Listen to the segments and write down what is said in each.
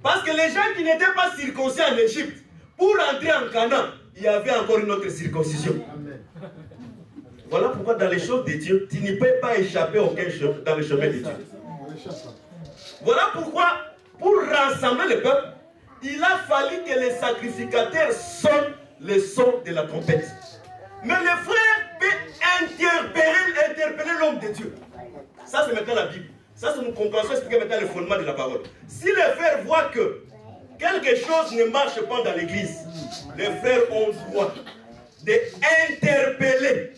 Parce que les gens qui n'étaient pas circoncis en Égypte, pour entrer en Canaan, il y avait encore une autre circoncision. Amen. Voilà pourquoi dans les choses de Dieu, tu ne peux pas échapper aucun chemin dans le chemin de Dieu. Voilà pourquoi, pour rassembler le peuple, il a fallu que les sacrificateurs sonnent le son de la trompette. Mais le frère peut interpeller l'homme de Dieu. Ça, c'est maintenant la Bible. Ça, c'est une compréhension expliquée maintenant le fondement de la parole. Si les frères voient que quelque chose ne marche pas dans l'église, les frères ont le droit d'interpeller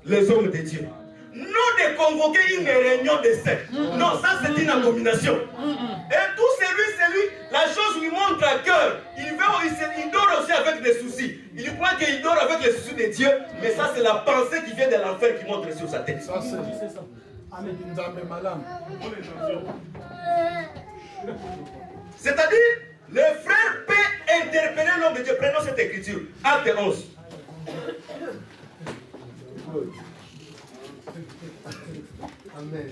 les hommes de Dieu. Non de convoquer une réunion de secte. Non, ça c'est une abomination. Et tout celui, la chose lui montre à cœur. Il dort aussi avec des soucis. Il croit qu'il dort avec les soucis de Dieu, mais ça c'est la pensée qui vient de l'enfer qui montre sur sa tête. Ça c'est ça. C'est-à-dire, le frère peut interpeller l'homme de Dieu. Prenons cette écriture. Acte 11. Amen.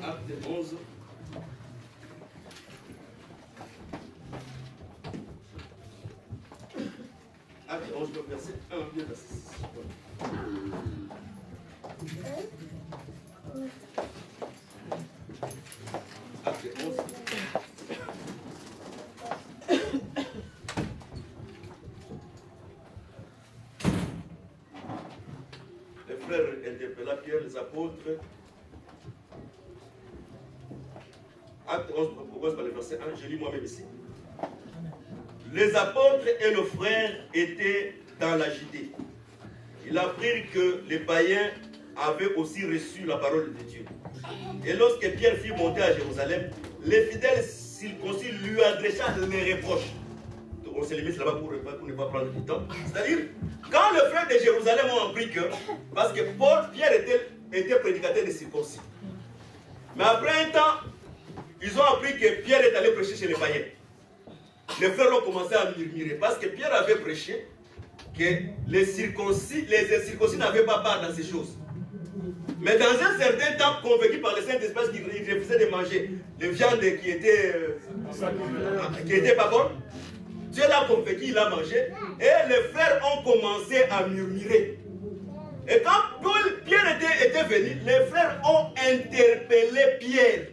Acte 11. Acte 11, verset 1, verset 6. Acte 11. Les frères interpella Pierre, les apôtres. Acte 11, on commence par le verset 1, je lis moi-même ici. Les apôtres et le frère étaient dans la Judée. Ils apprirent que les païens avaient aussi reçu la parole de Dieu. Et lorsque Pierre fut monté à Jérusalem, les fidèles circoncis lui adressa les reproches. Donc on se limite là-bas pour ne pas prendre du temps. C'est-à-dire, quand les frères de Jérusalem ont appris que, parce que Pierre était prédicateur des circoncis. Mais après un temps, ils ont appris que Pierre est allé prêcher chez les païens. Les frères ont commencé à murmurer parce que Pierre avait prêché que les circoncis n'avaient pas part dans ces choses. Mais dans un certain temps, convaincu par le Saint-Esprit, qu'ils refusaient de manger les viandes qui étaient pas bonnes, Dieu l'a convaincu, il a mangé, et les frères ont commencé à murmurer. Et quand Pierre était venu, les frères ont interpellé Pierre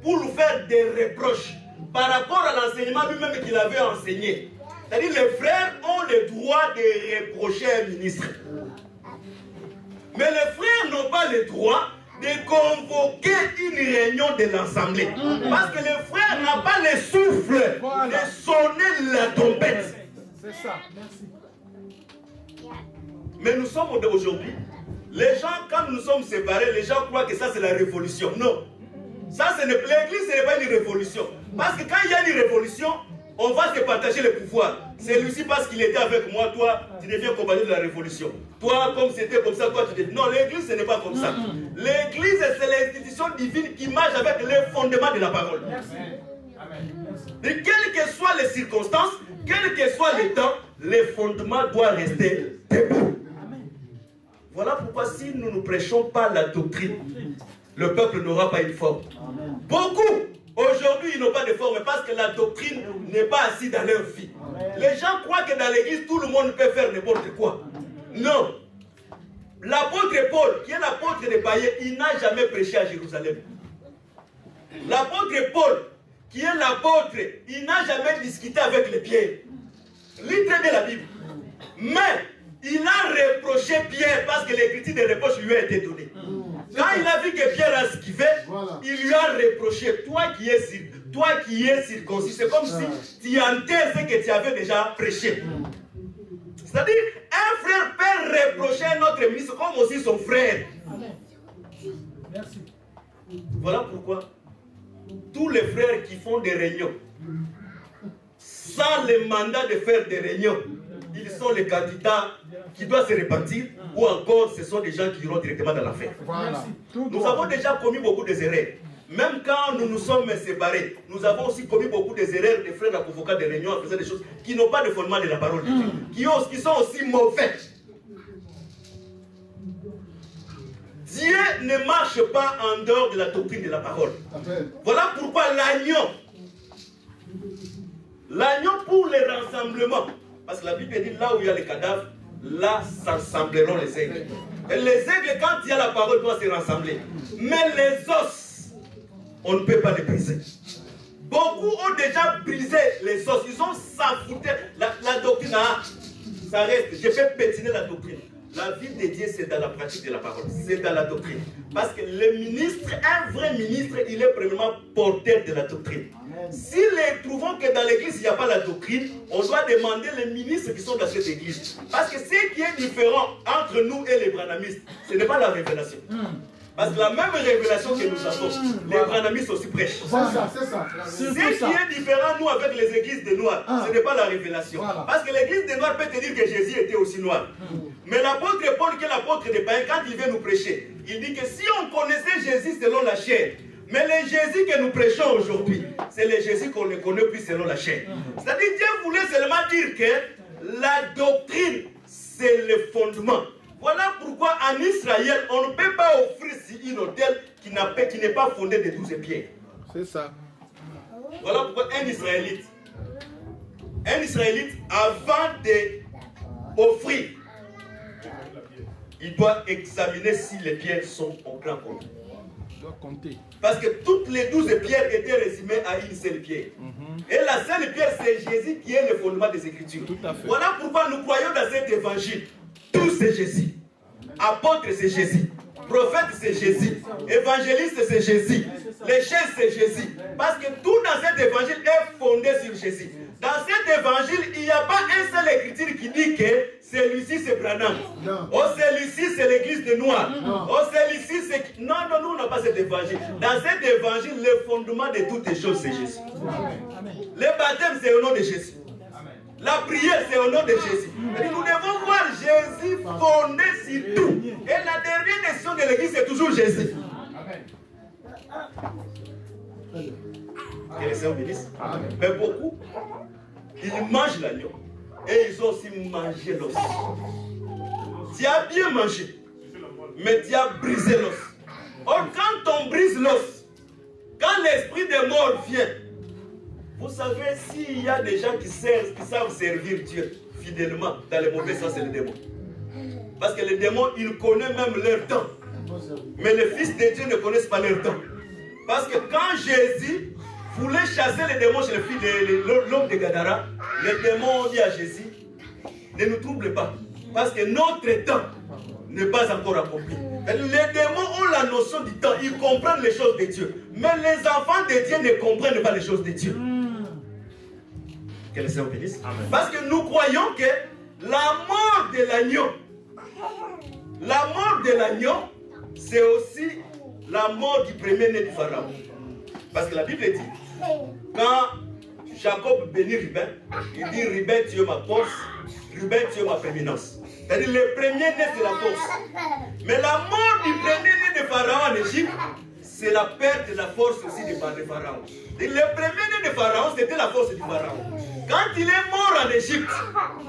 pour lui faire des reproches par rapport à l'enseignement lui-même qu'il avait enseigné. C'est-à-dire les frères ont le droit de reprocher un ministre. Mais les frères n'ont pas le droit de convoquer une réunion de l'Assemblée. Parce que les frères n'ont pas le souffle de sonner la trompette. C'est ça, merci. Mais nous sommes aujourd'hui, les gens, quand nous sommes séparés, les gens croient que ça c'est la révolution. Non. Ça, l'église, ce n'est pas une révolution. Parce que quand il y a une révolution, on va se partager le pouvoir. C'est lui parce qu'il était avec moi, toi, tu deviens compagnon de la révolution. Toi, comme c'était comme ça, toi, tu deviens... Non, l'église, ce n'est pas comme ça. L'église, c'est l'institution divine qui marche avec les fondements de la parole. Et quelles que soient les circonstances, quel que soit le temps, les fondements doivent rester debout. Voilà pourquoi si nous ne prêchons pas la doctrine, le peuple n'aura pas une forme. Beaucoup, aujourd'hui, ils n'ont pas de forme parce que la doctrine n'est pas assise dans leur vie. Les gens croient que dans l'église, tout le monde peut faire n'importe quoi. Non. L'apôtre Paul, qui est l'apôtre des païens, il n'a jamais prêché à Jérusalem. L'apôtre Paul, qui est l'apôtre, il n'a jamais discuté avec les Pierres. Lis très bien la Bible. Mais, il a reproché Pierre parce que l'écriture des reproches lui a été donnée. Quand il a vu que Pierre a esquivé, il lui a reproché, toi qui es circoncis, c'est comme si tu entends ce que tu avais déjà prêché. C'est-à-dire, un frère peut reprocher un autre ministre comme aussi son frère. Merci. Voilà pourquoi tous les frères qui font des réunions, sans le mandat de faire des réunions, ils sont les candidats qui doivent se répartir, ou encore ce sont des gens qui iront directement dans l'affaire. Voilà. Nous avons déjà commis beaucoup d'erreurs. Même quand nous nous sommes séparés, nous avons aussi commis beaucoup d'erreurs de frères à convoquer des réunions, en faisant des choses qui n'ont pas de fondement de la parole de Dieu, qui sont aussi mauvais. Dieu ne marche pas en dehors de la doctrine de la parole. Voilà pourquoi l'agneau pour les rassemblements, parce que la Bible dit là où il y a les cadavres, là s'assembleront les aigles. Et les aigles, quand il y a la parole, doivent se rassembler. Mais les os, on ne peut pas les briser. Beaucoup ont déjà brisé les os. Ils ont s'affouté. La doctrine, ça reste. Je fais pétiner la doctrine. La vie de Dieu, c'est dans la pratique de la parole. C'est dans la doctrine. Parce que le ministre, un vrai ministre, il est premièrement porteur de la doctrine. Si nous trouvons que dans l'église, il n'y a pas la doctrine, on doit demander les ministres qui sont dans cette église. Parce que ce qui est différent entre nous et les branhamistes, ce n'est pas la révélation. Parce que la même révélation que nous avons, les branhamistes aussi prêchent. C'est ça, c'est ça. Ce qui est différent, nous, avec les églises des Noirs, ce n'est pas la révélation. Parce que l'église des Noirs peut te dire que Jésus était aussi noir. Mais l'apôtre Paul, qui est l'apôtre des païens, quand il vient nous prêcher, il dit que si on connaissait Jésus selon la chair, mais le Jésus que nous prêchons aujourd'hui, c'est le Jésus qu'on ne connaît plus selon la chair. C'est-à-dire Dieu voulait seulement dire que la doctrine, c'est le fondement. Voilà pourquoi en Israël, on ne peut pas offrir une autel qui n'est pas fondé de 12 pierres. C'est ça. Voilà pourquoi un Israélite, avant d'offrir, il doit examiner si les pierres sont au grand compte. Il doit compter. Parce que toutes les 12 pierres étaient résumées à une seule pierre. Et la seule pierre, c'est Jésus qui est le fondement des Écritures. Tout à fait. Voilà pourquoi nous croyons dans cet évangile. Tout c'est Jésus. Apôtre c'est Jésus. Prophète c'est Jésus. Évangéliste c'est Jésus. Les chefs c'est Jésus. Parce que tout dans cet évangile est fondé sur Jésus. Dans cet évangile, il n'y a pas un seul écriture qui dit que celui-ci c'est Branham. Oh, celui-ci c'est l'église de Noirs. Oh, celui-ci c'est... Non, nous on n'a pas cet évangile. Dans cet évangile, le fondement de toutes les choses c'est Jésus. Le baptême c'est au nom de Jésus. La prière, c'est au nom de Jésus. Et nous devons voir Jésus fondé sur tout. Et la dernière décision de l'église, c'est toujours Jésus. Que le Seigneur bénisse. Mais beaucoup, ils mangent l'agneau. Et ils ont aussi mangé l'os. Tu as bien mangé, mais tu as brisé l'os. Or, quand on brise l'os, quand l'esprit de mort vient, vous savez, s'il y a des gens qui savent servir Dieu fidèlement, dans les mauvais sens, c'est le démon. Parce que les démons, ils connaissent même leur temps. Mais les fils de Dieu ne connaissent pas leur temps. Parce que quand Jésus voulait chasser les démons chez l'homme de Gadara, les démons ont dit à Jésus, ne nous trouble pas. Parce que notre temps n'est pas encore accompli. Les démons ont la notion du temps, ils comprennent les choses de Dieu. Mais les enfants de Dieu ne comprennent pas les choses de Dieu. Que le Seigneur bénisse. Parce que nous croyons que la mort de l'agneau, c'est aussi la mort du premier-né du Pharaon. Parce que la Bible dit, quand Jacob bénit Ruben, il dit Ruben, tu es ma force, Ruben, tu es ma prééminence. C'est-à-dire le premier-né, c'est la force. Mais la mort du premier-né de Pharaon en Égypte, c'est la perte de la force aussi du Pharaon. Le premier-né de Pharaon, c'était la force du Pharaon. Quand il est mort en Égypte,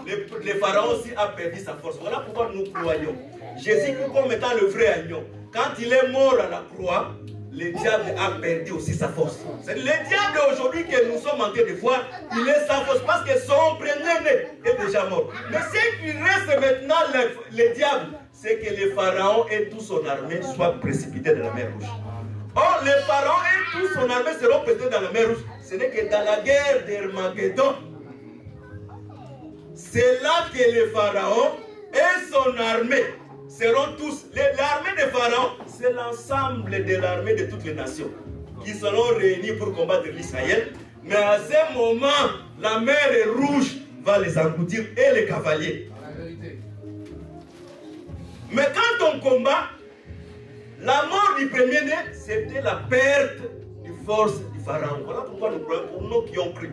le Pharaon aussi a perdu sa force. Voilà pourquoi nous croyons. Jésus comme étant le vrai agneau. Quand il est mort à la croix, le diable a perdu aussi sa force. C'est le diable aujourd'hui que nous sommes en train de voir, il est sans force parce que son premier-né est déjà mort. Mais ce qui reste maintenant, le diable, c'est que le Pharaon et toute son armée soient précipités dans la mer Rouge. Or, le Pharaon et toute son armée seront précipités dans la mer Rouge. Ce n'est que dans la guerre d'Armageddon. C'est là que le Pharaon et son armée seront tous. L'armée de Pharaon, c'est l'ensemble de l'armée de toutes les nations qui seront réunis pour combattre l'Israël. Mais à ce moment, la mer Rouge va les engloutir et les cavaliers. Mais quand on combat, la mort du premier-né, c'était la perte de force du Pharaon. Voilà pourquoi nous croyons, pour nous qui ont cru.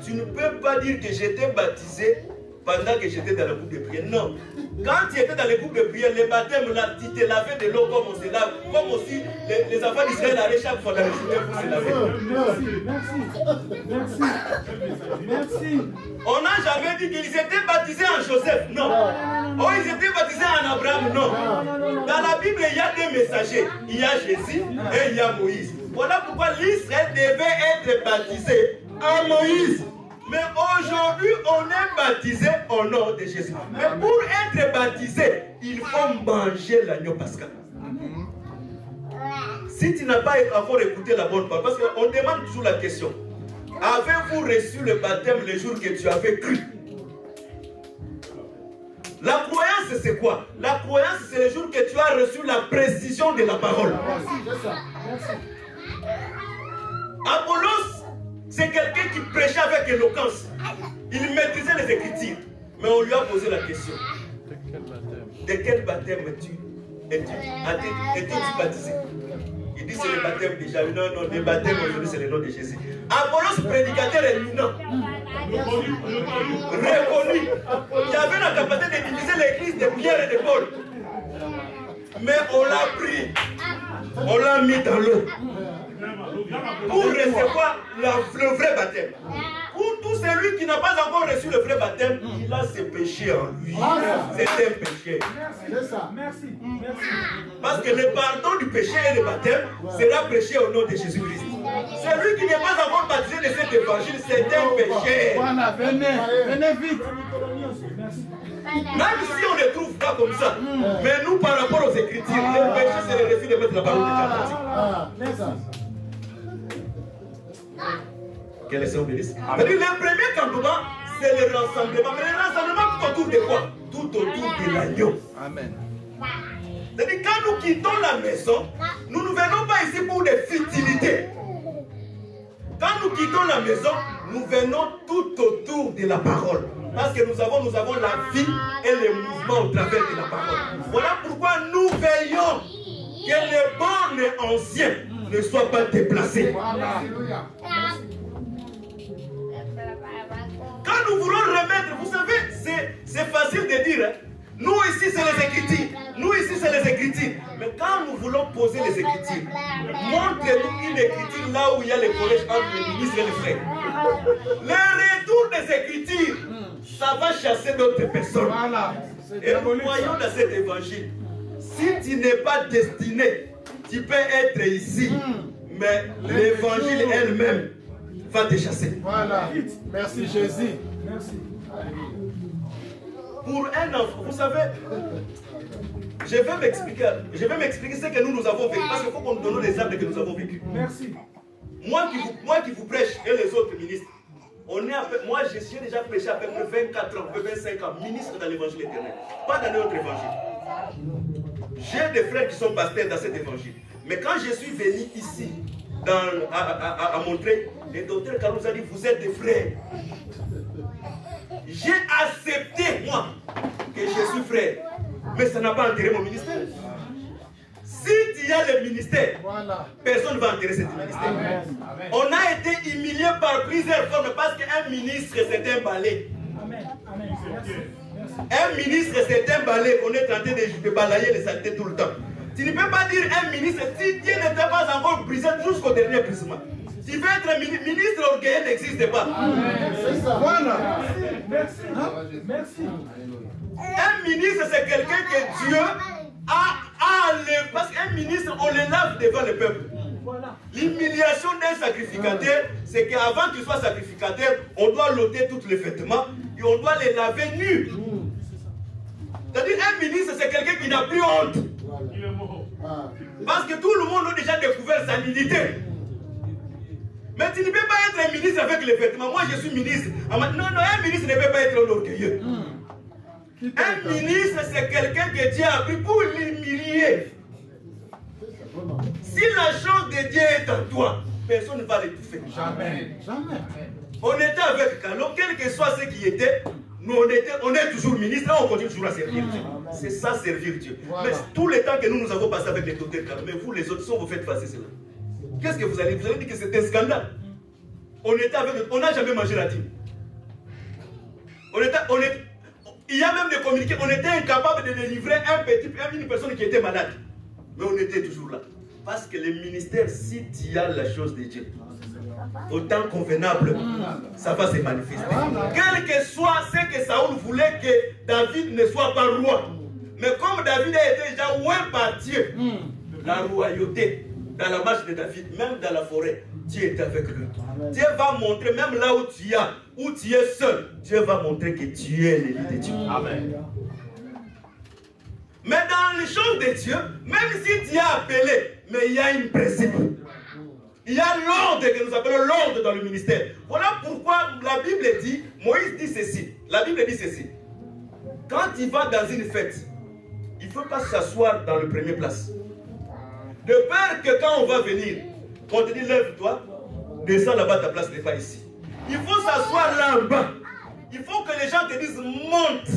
Tu ne peux pas dire que j'étais baptisé pendant que j'étais dans le groupe de prière. Non. Quand tu étais dans le groupe de prière, les baptêmes là, tu te lavais de l'eau comme on se lave, comme aussi les enfants d'Israël allaient chaque fois dans le journée pour se laver. Merci. On n'a jamais dit qu'ils étaient baptisés en Joseph. Non. Oh, ils étaient baptisés en Abraham. Non. Dans la Bible, il y a deux messagers. Il y a Jésus et il y a Moïse. Voilà pourquoi l'Israël devait être baptisé en Moïse. Mais aujourd'hui, on est baptisé au nom de Jésus. Mais pour être baptisé, il faut manger l'agneau pascal. Si tu n'as pas encore écouté la bonne parole, parce qu'on demande toujours la question, avez-vous reçu le baptême le jour que tu avais cru? La croyance, c'est quoi? La croyance, c'est le jour que tu as reçu la précision de la parole. Apollos, c'est quelqu'un qui prêchait avec éloquence. Il maîtrisait les Écritures. Mais on lui a posé la question. De quel baptême es-tu baptisé? Il dit c'est le baptême déjà. Non, le baptême aujourd'hui c'est le nom de Jésus. Apollos, prédicateur éminent. Reconnu. Il avait la capacité de diviser l'église de Pierre et de Paul. Mais on l'a pris. On l'a mis dans l'eau. Pour recevoir le vrai baptême. Pour tout celui qui n'a pas encore reçu le vrai baptême, il a ses péchés en lui. C'est un péché. Merci. Parce que le pardon du péché et le baptême sera prêché au nom de Jésus-Christ. Celui qui n'est pas encore baptisé de cet évangile, c'est un péché. Voilà, venez vite. Même si on ne trouve pas comme ça, mais nous par rapport aux Écritures, le péché c'est le refus de mettre la parole de Dieu. Quel est son bénéfice? Le premier campement, c'est le rassemblement. Mais le rassemblement tout autour de quoi? Tout autour de l'agneau. Amen. C'est-à-dire quand nous quittons la maison, nous ne venons pas ici pour des futilités. Quand nous quittons la maison, nous venons tout autour de la parole. Parce que nous avons la vie et le mouvement au travers de la parole. Voilà pourquoi nous veillons que les bornes anciens ne soient pas déplacés. Quand nous voulons remettre, vous savez, c'est facile de dire, hein? Nous ici c'est les Écritures, nous ici c'est les Écritures. Mais quand nous voulons poser les Écritures, montrez-nous une écriture là où il y a le collège entre les ministres et les frères. Le retour des Écritures, ça va chasser d'autres personnes. Et nous croyons dans cet évangile. Si tu n'es pas destiné, tu peux être ici, mais l'évangile elle-même va te chasser. Voilà. Merci Jésus. Merci. Pour un enfant, vous savez, je vais m'expliquer ce que nous avons vécu, parce qu'il faut qu'on nous donne les exemples que nous avons vécu. Merci. Moi qui vous prêche et les autres ministres, moi j'ai déjà prêché à peu près 24 ans, 25 ans, ministre dans l'évangile éternel, pas dans notre évangile. J'ai des frères qui sont pasteurs dans cet évangile. Mais quand je suis venu ici, à montrer, le docteur Carlos a dit, vous êtes des frères. J'ai accepté, moi, que je suis frère. Mais ça n'a pas enterré mon ministère. Si tu as le ministère, personne ne va enterrer ce ministère. Amen. On a été humilié par plusieurs formes parce qu'un ministre, c'est un balai. Amen. Merci. Un ministre, c'est un balai qu'on est tenté de balayer les saletés tout le temps. Tu ne peux pas dire un ministre, si Dieu ne t'a pas encore brisé jusqu'au dernier brisement. Tu veux être ministre orgueilleux n'existe pas. C'est ça. Voilà. Merci. Un ministre, c'est quelqu'un que Dieu a levé. Parce qu'un ministre, on le lave devant le peuple. Voilà. L'humiliation d'un sacrificateur, c'est qu'avant qu'il soit sacrificateur, on doit l'ôter tous les vêtements et on doit les laver nus. C'est-à-dire, un ministre, c'est quelqu'un qui n'a plus honte. Parce que tout le monde a déjà découvert sa nudité. Mais tu ne peux pas être un ministre avec les vêtements. Moi, je suis ministre. Non, un ministre ne peut pas être orgueilleux. Un ministre, c'est quelqu'un que Dieu a pris pour l'humilier. Si la chose de Dieu est en toi, personne ne va l'étouffer. Jamais. On était avec Carlo, quel que soit ce qui était, nous on est toujours ministre, on continue toujours à servir Dieu. C'est ça, servir Dieu. Voilà. Mais tout le temps que nous avons passé avec les docteurs Carlo, mais vous les autres, si on vous fait passer cela, qu'est-ce que vous allez dire? Vous allez dire que c'est un scandale. On était avec eux, on n'a jamais mangé la dîme. Il y a même des communiqués, on était incapable de délivrer une personne qui était malade. Mais on était toujours là. Parce que le ministère, si tu as la chose de Dieu, au temps convenable, ça va se manifester. Quel que soit ce que Saoul voulait que David ne soit pas roi. Mais comme David a été déjà oint par Dieu, la royauté, dans la marche de David, même dans la forêt, Dieu est avec lui. Dieu va montrer, même là où tu es seul, Dieu va montrer que tu es l'élu de Dieu. Amen. Mais dans les choses de Dieu, même si tu es appelé, mais il y a une principe. Il y a l'ordre que nous appelons l'ordre dans le ministère. Voilà pourquoi la Bible dit, Moïse dit ceci. La Bible dit ceci. Quand il va dans une fête, il ne faut pas s'asseoir dans le premier place. De peur que quand on va venir, on te dit lève-toi, descends là-bas, ta place n'est pas ici. Il faut s'asseoir là-bas. Il faut que les gens te disent monte.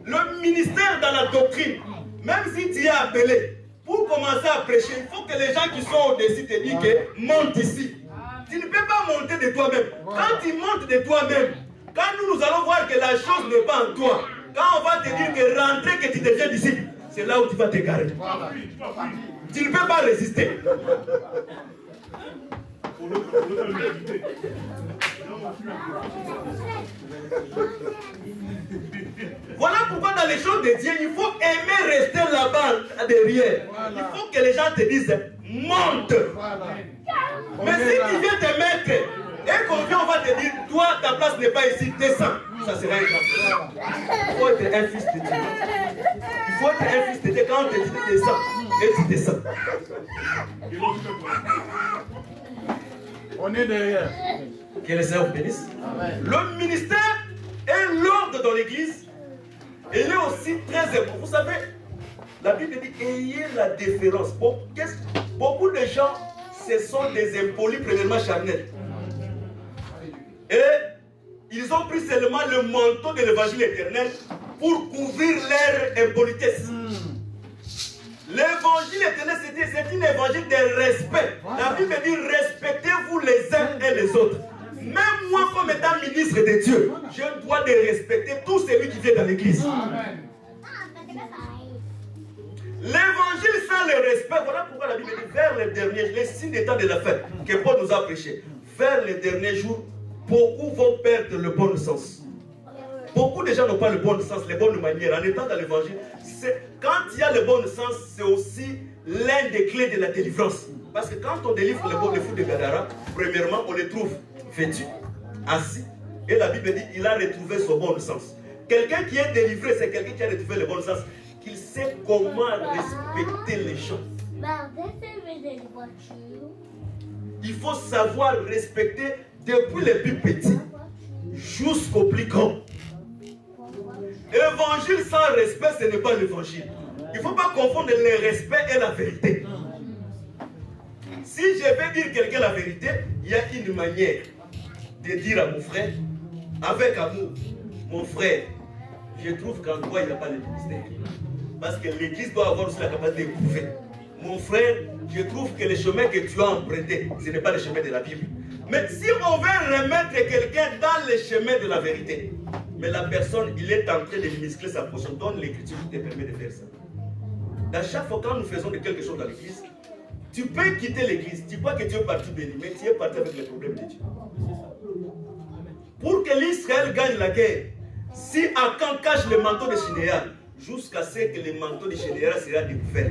Le ministère dans la doctrine, même si tu es appelé, pour commencer à prêcher, il faut que les gens qui sont au-dessus te disent que monte ici. Tu ne peux pas monter de toi-même. Quand tu montes de toi-même, quand nous allons voir que la chose n'est pas en toi, quand on va te dire que rentrer, que tu deviens disciple, c'est là où tu vas te garer. Tu ne peux pas résister. Voilà pourquoi dans les choses de Dieu, il faut aimer rester là-bas derrière. Il faut que les gens te disent monte. Mais si tu viens te mettre et qu'on vient, on va te dire toi, ta place n'est pas ici, descends. Ça sera un grand. Il faut être un fils de Dieu. Il faut être un fils de Dieu. Quand on te dit descends, et tu descends. On est derrière. Que le Seigneur vous bénisse. Le ministère et l'ordre dans l'église, il est aussi très important. Vous savez, la Bible dit ayez la déférence. Beaucoup de gens, ce sont des impolis, premièrement charnels. Et ils ont pris seulement le manteau de l'évangile éternel pour couvrir leur impolitesse. L'évangile éternel, c'est un évangile de respect. La Bible dit respectez-vous les uns et les autres. Même moi, comme étant ministre de Dieu, je dois de respecter tout celui qui vient dans l'église. L'évangile sans le respect, voilà pourquoi la Bible dit vers les derniers, les signes des temps de la fin, que Paul nous a prêché. Vers les derniers jours, beaucoup vont perdre le bon sens. Beaucoup de gens n'ont pas le bon sens, les bonnes manières. En étant dans l'évangile, quand il y a le bon sens, c'est aussi l'un des clés de la délivrance. Parce que quand on délivre les fous de Gadara, premièrement, on les trouve vêtus, assis. Et la Bible dit il a retrouvé son bon sens. Quelqu'un qui est délivré, c'est quelqu'un qui a retrouvé le bon sens. Qu'il sait comment respecter les gens. Il faut savoir respecter depuis les plus petits jusqu'au plus grand. Évangile sans respect, ce n'est pas l'évangile. Il ne faut pas confondre le respect et la vérité. Si je vais dire quelqu'un la vérité, il y a une manière de dire à mon frère, avec amour, mon frère, je trouve qu'en toi, il n'y a pas de ministère. Parce que l'église doit avoir aussi la capacité de prouver. Mon frère, je trouve que le chemin que tu as emprunté, ce n'est pas le chemin de la Bible. Mais si on veut remettre quelqu'un dans le chemin de la vérité, mais la personne, il est en train de muscler sa position, donne l'écriture qui te permet de faire ça. Dans chaque fois quand nous faisons de quelque chose dans l'église, tu peux quitter l'église, tu crois que tu es parti béni, mais tu es parti avec les problèmes de Dieu. Pour que l'Israël gagne la guerre, si Akan cache le manteau de Shinéa, jusqu'à ce que le manteau de Shinéa sera découvert,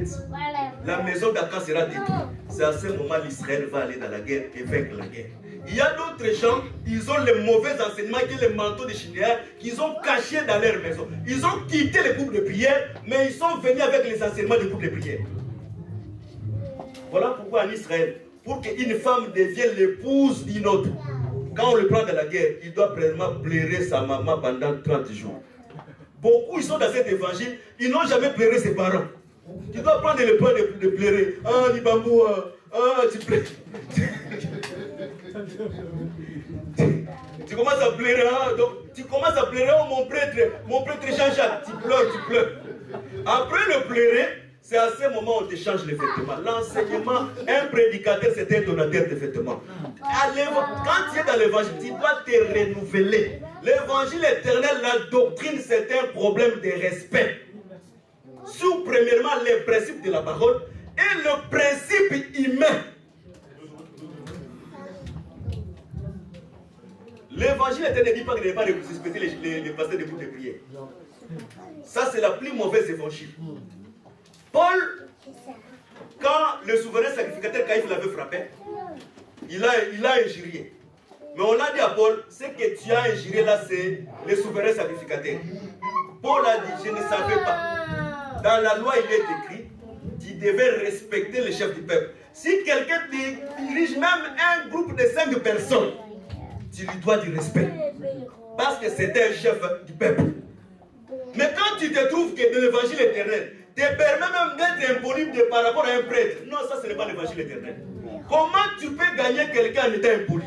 la maison d'Akan sera détruite. C'est à ce moment l'Israël va aller dans la guerre et vaincre la guerre. Il y a d'autres gens, ils ont les mauvais enseignements qui est le manteau de Shinéa, qu'ils ont caché dans leur maison. Ils ont quitté les groupes de prière, mais ils sont venus avec les enseignements des groupes de prière. Voilà pourquoi en Israël, pour qu'une femme devienne l'épouse d'une autre, quand on le prend dans la guerre, il doit premièrement pleurer sa maman pendant 30 jours. Beaucoup, ils sont dans cet évangile, ils n'ont jamais pleuré ses parents. Tu dois prendre le temps de pleurer. Ah, Libambou, tu pleures. Tu commences à pleurer, donc tu commences à pleurer, oh mon prêtre Jean-Jacques, tu pleures. Après le pleurer, c'est à ce moment où on te change les vêtements. L'enseignement, un prédicateur, c'est un donateur de vêtements. Quand tu es dans l'évangile, tu dois te renouveler. L'évangile éternel, la doctrine, c'est un problème de respect. Sous premièrement les principes de la parole et le principe humain. L'évangile éternel ne dit pas qu'il ne pas respecter les pasteurs de groupes de prière. Ça, c'est la plus mauvaise évangile. Paul, quand le souverain sacrificateur Caïphe l'avait frappé, il a injurié. Mais on a dit à Paul, ce que tu as injurié là, c'est le souverain sacrificateur. Paul a dit, je ne savais pas. Dans la loi, il est écrit, tu devais respecter le chef du peuple. Si quelqu'un dirige même un groupe de 5 personnes, tu lui dois du respect. Parce que c'est un chef du peuple. Mais quand tu te trouves que dans l'évangile éternel, te permet même d'être impoli par rapport à un prêtre. Non, ça ce n'est pas l'évangile éternel. Comment tu peux gagner quelqu'un en étant impoli?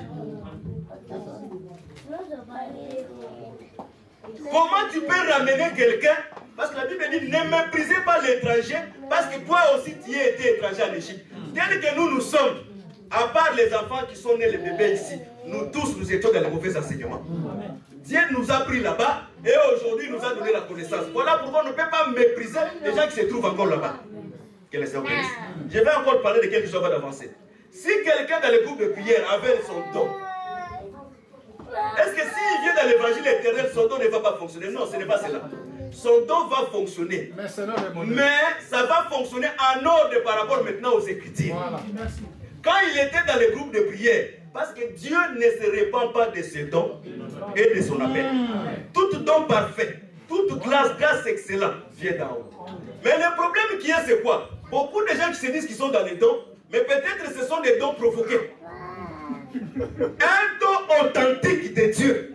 Comment tu peux ramener quelqu'un? Parce que la Bible dit, ne méprisez pas l'étranger, parce que toi aussi tu as été étranger en Égypte. Tel que nous sommes, à part les enfants qui sont nés, les bébés ici, nous tous nous étions dans les mauvais enseignements. Dieu nous a pris là-bas et aujourd'hui nous a donné la connaissance. Voilà pourquoi on ne peut pas mépriser les gens qui se trouvent encore là-bas. Que les Seigneur bénisse. Je vais encore parler de quelque chose avant d'avancer. Si quelqu'un dans le groupe de prière avait son don, est-ce que s'il vient dans l'évangile éternel, son don ne va pas fonctionner? Non, ce n'est pas cela. Son don va fonctionner. Mais ça va fonctionner en ordre par rapport maintenant aux Écritures. Voilà. Quand il était dans le groupe de prière, parce que Dieu ne se répand pas de ses dons et de son appel. Tout don parfait, toute grâce excellente vient d'en haut. Mais le problème qui est, c'est quoi? Beaucoup de gens qui se disent qu'ils sont dans les dons, mais peut-être ce sont des dons provoqués. Un don authentique de Dieu.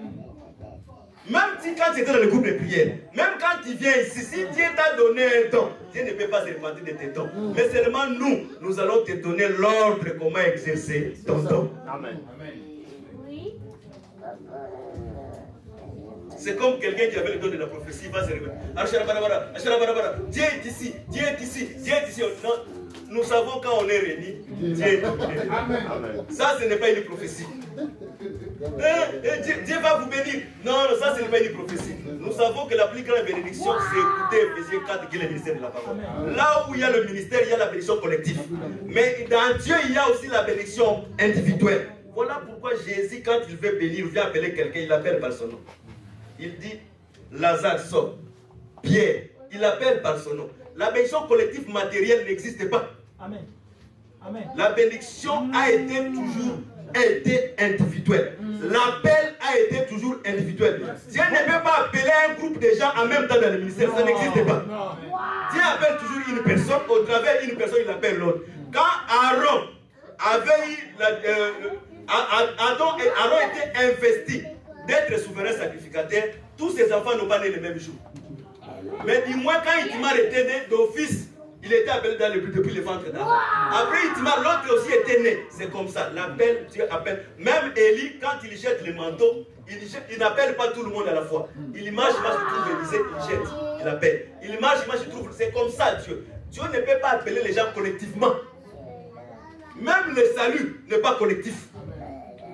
Même si quand tu étais dans le groupe de prière, même quand tu viens ici, si Dieu t'a donné un don, Dieu ne peut pas se repentir de tes dons. Mais seulement nous allons te donner l'ordre comment exercer ton don. Amen. Oui. C'est comme quelqu'un qui avait le don de la prophétie, il va se réveiller. Dieu est ici, Dieu est ici, Dieu est ici. Non, nous savons quand on est réunis, Dieu est ici. Ça, ce n'est pas une prophétie. Dieu va vous bénir. Non, ça ce n'est pas une prophétie. Nous savons que la plus grande bénédiction, c'est écouter Ephésiens 4 qui est le ministère de la parole. Là où il y a le ministère, il y a la bénédiction collective. Mais dans Dieu, il y a aussi la bénédiction individuelle. Voilà pourquoi Jésus, quand il veut bénir, il vient appeler quelqu'un, il l'appelle par son nom. Il dit, Lazare sort. Pierre, il l'appelle par son nom. La bénédiction collective matérielle n'existe pas. Amen. Amen. La bénédiction a été individuelle. L'appel a été toujours individuel. Dieu ne peut pas appeler un groupe de gens en même temps dans le ministère. Ça n'existe pas. Dieu appelle toujours une personne. Au travers d'une personne, il appelle l'autre. Quand Aaron avait eu Aaron était investi d'être souverain sacrificateur, tous ses enfants n'ont pas né le même jour. Mais du moins, quand Itamar était né d'office, il était appelé dans le but depuis le ventre d'Adam. Après Itamar, l'autre aussi était né. C'est comme ça. L'appel, Dieu appelle. Même Élie, quand il jette le manteau, il n'appelle pas tout le monde à la fois. Il marche, il trouve Élisée, il jette, il appelle. Il marche, il trouve. C'est comme ça, Dieu. Dieu ne peut pas appeler les gens collectivement. Même le salut n'est pas collectif.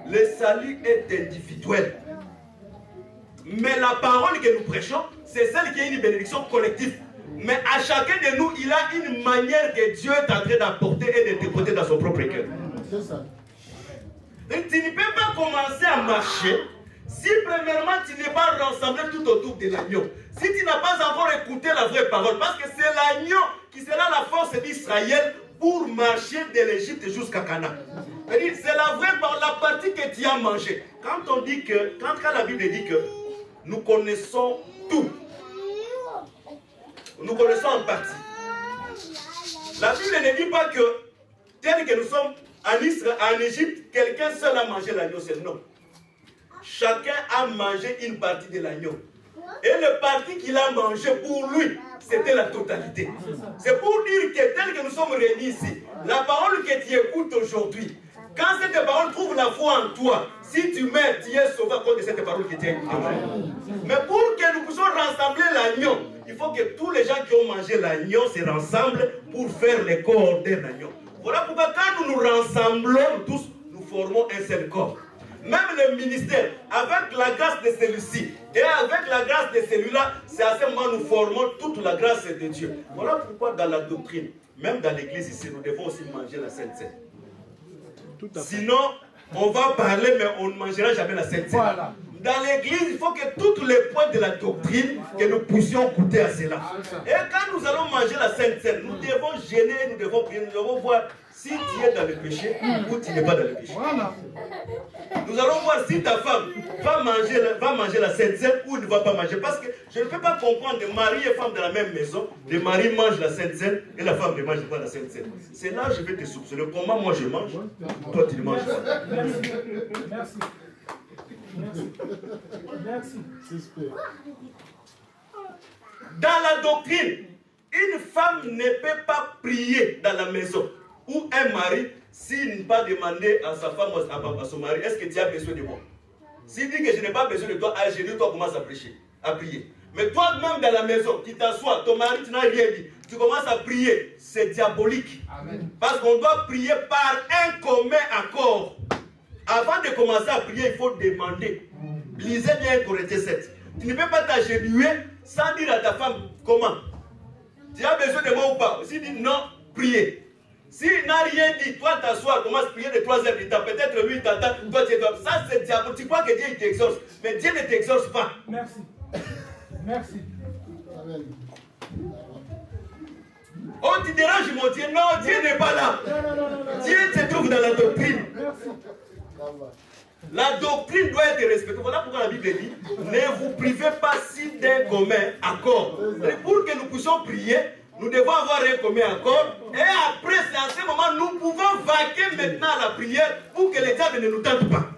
Le salut est individuel. Mais la parole que nous prêchons, c'est celle qui est une bénédiction collective. Mais à chacun de nous, il a une manière que Dieu est en train d'apporter et de déposer dans son propre cœur. C'est ça. Donc, tu ne peux pas commencer à marcher si premièrement tu n'es pas rassemblé tout autour de l'agneau. Si tu n'as pas encore écouté la vraie parole, parce que c'est l'agneau qui sera la force d'Israël pour marcher de l'Égypte jusqu'à Canaan. C'est la vraie parole, la partie que tu as mangée. Quand on dit que, quand la Bible dit que nous connaissons tout, nous connaissons en partie. La Bible ne dit pas que, tel que nous sommes en Égypte, quelqu'un seul a mangé l'agneau, c'est non. Chacun a mangé une partie de l'agneau. Et le parti qu'il a mangé, pour lui, c'était la totalité. C'est pour dire que tel que nous sommes réunis ici, la parole que tu écoutes aujourd'hui, quand cette parole trouve la foi en toi, si tu mets, tu es sauvé à cause de cette parole que tu as écoutée aujourd'hui. Mais pour que nous puissions rassembler l'agneau, il faut que tous les gens qui ont mangé l'agneau se rassemblent pour faire le corps d'un agneau. Voilà pourquoi quand nous nous rassemblons tous, nous formons un seul corps. Même le ministère, avec la grâce de celui-ci et avec la grâce de celui-là, c'est à ce moment que nous formons toute la grâce de Dieu. Voilà pourquoi dans la doctrine, même dans l'église ici, nous devons aussi manger la Sainte Seine. Sinon, on va parler, mais on ne mangera jamais la Sainte Seine. Voilà. Dans l'église, il faut que tous les points de la doctrine, que nous puissions goûter à cela. Et quand nous allons manger la Sainte Seine, nous devons gêner, nous devons prier, nous devons voir si tu es dans le péché ou tu n'es pas dans le péché. Voilà. Nous allons voir si ta femme va manger la Sainte Seine ou ne va pas manger. Parce que je ne peux pas comprendre que mari et femme dans la même maison, le mari mange la Sainte Seine et la femme ne mange pas la Sainte Seine. C'est là que je vais te soupçonner. Comment moi je mange, toi tu ne manges pas. Merci. Merci. Merci. Dans la doctrine, une femme ne peut pas prier dans la maison. Ou un mari, s'il n'a pas demandé à sa femme, à son mari, est-ce que tu as besoin de moi? S'il dit que je n'ai pas besoin de toi, à genoux, toi commence à prier. Mais toi-même dans la maison, tu t'assois, ton mari, tu n'as rien dit, tu commences à prier, c'est diabolique. Amen. Parce qu'on doit prier par un commun accord. Avant de commencer à prier, il faut demander. Lisez bien Corinthiens 7. Tu ne peux pas t'agenouiller sans dire à ta femme comment. Tu as besoin de moi ou pas? S'il dit non, priez. S'il n'a rien dit, toi t'assois, commence à prier de 3 heures du temps. Peut-être lui t'attend, toi tu es comme ça, c'est diabolique. Tu crois que Dieu t'exauce, mais Dieu ne t'exauce pas. Merci. Merci. Amen. Oh, tu déranges mon Dieu. Non, Dieu n'est pas là. Dieu se trouve dans la doctrine. La doctrine doit être respectée. Voilà pourquoi la Bible dit, ne vous privez pas si d'un commun accord. Et pour que nous puissions prier, nous devons avoir un commun accord. Et après, c'est à ce moment, nous pouvons vaquer maintenant à la prière pour que les diables ne nous tentent pas.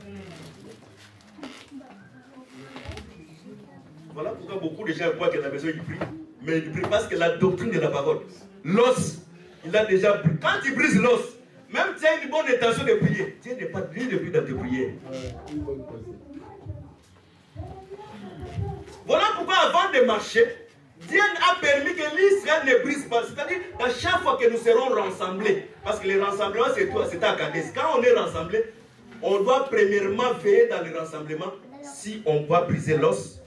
Voilà pourquoi beaucoup de gens croient que la maison, ils prient. Mais ils prient parce que la doctrine de la parole, l'os, il a déjà pris. Quand il brise l'os, même tu as une bonne intention de prier, Dieu n'est pas depuis dans tes prières. Voilà pourquoi avant de marcher, Dieu a permis que l'Israël ne brise pas. C'est-à-dire, à chaque fois que nous serons rassemblés, parce que le rassemblement c'est à Kadesh. Quand on est rassemblés, on doit premièrement veiller dans le rassemblement si on va briser l'os